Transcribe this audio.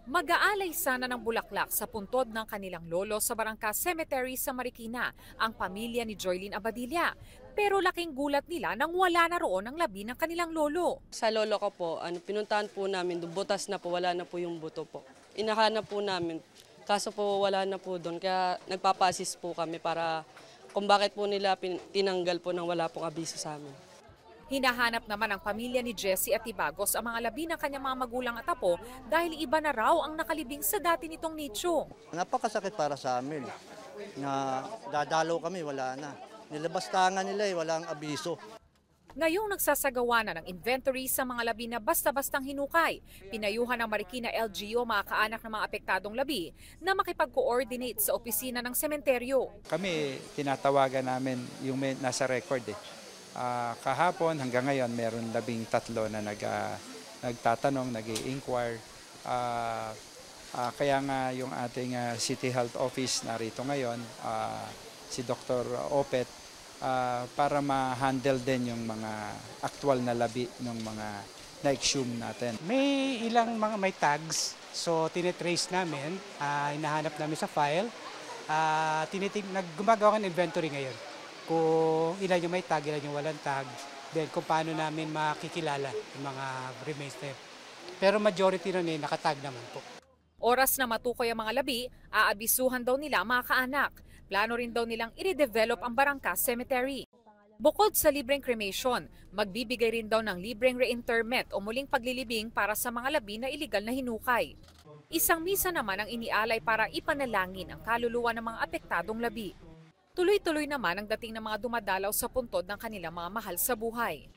Mag-aalay sana ng bulaklak sa puntod ng kanilang lolo sa Barangka Cemetery sa Marikina ang pamilya ni Joylene Abadilla. Pero laking gulat nila nang wala na roon ang labi ng kanilang lolo. Sa lolo ko po, pinuntahan po namin, butas na po, wala na po yung buto po. Inahanap po namin, kaso po wala na po doon. Kaya nagpapasis po kami para kung bakit po nila tinanggal po nang wala pong abiso sa amin. Hinahanap naman ng pamilya ni Jessie at Tibagos ang mga labi ng kanyang mga magulang at apo dahil iba na raw ang nakalibing sa dati nitong nicho. Napakasakit para sa amin na dadalaw kami, wala na. Nilabas tangan nila walang abiso. Ngayong nagsasagawa na ng inventory sa mga labi na basta-bastang hinukay, pinayuhan ng Marikina LGU mga kaanak ng mga apektadong labi na makipag-coordinate sa opisina ng sementeryo. Kami, tinatawagan namin yung nasa record eh. Kahapon hanggang ngayon meron 13 na nagtatanong, nag-i-inquire. Kaya nga yung ating City Health Office narito ngayon, si Dr. Opet, para ma-handle din yung mga actual na labi ng mga na-exhume natin. May ilang mga may tags, so tinetrace namin, hinahanap namin sa file, gumagawa ng inventory ngayon. Kung ilan yung may tag, ilan yung walang tag, then kung paano namin makikilala yung mga remains na yun. Pero majority na nakatag naman po. Oras na matukoy ang mga labi, aabisuhan daw nila mga kaanak. Plano rin daw nilang i-redevelop ang Barangka Cemetery. Bukod sa libreng cremation, magbibigay rin daw ng libreng reinterment o muling paglilibing para sa mga labi na iligal na hinukay. Isang misa naman ang inialay para ipanalangin ang kaluluwa ng mga apektadong labi. Tuloy-tuloy naman ang dating ng mga dumadalaw sa puntod ng kanilang mga mahal sa buhay.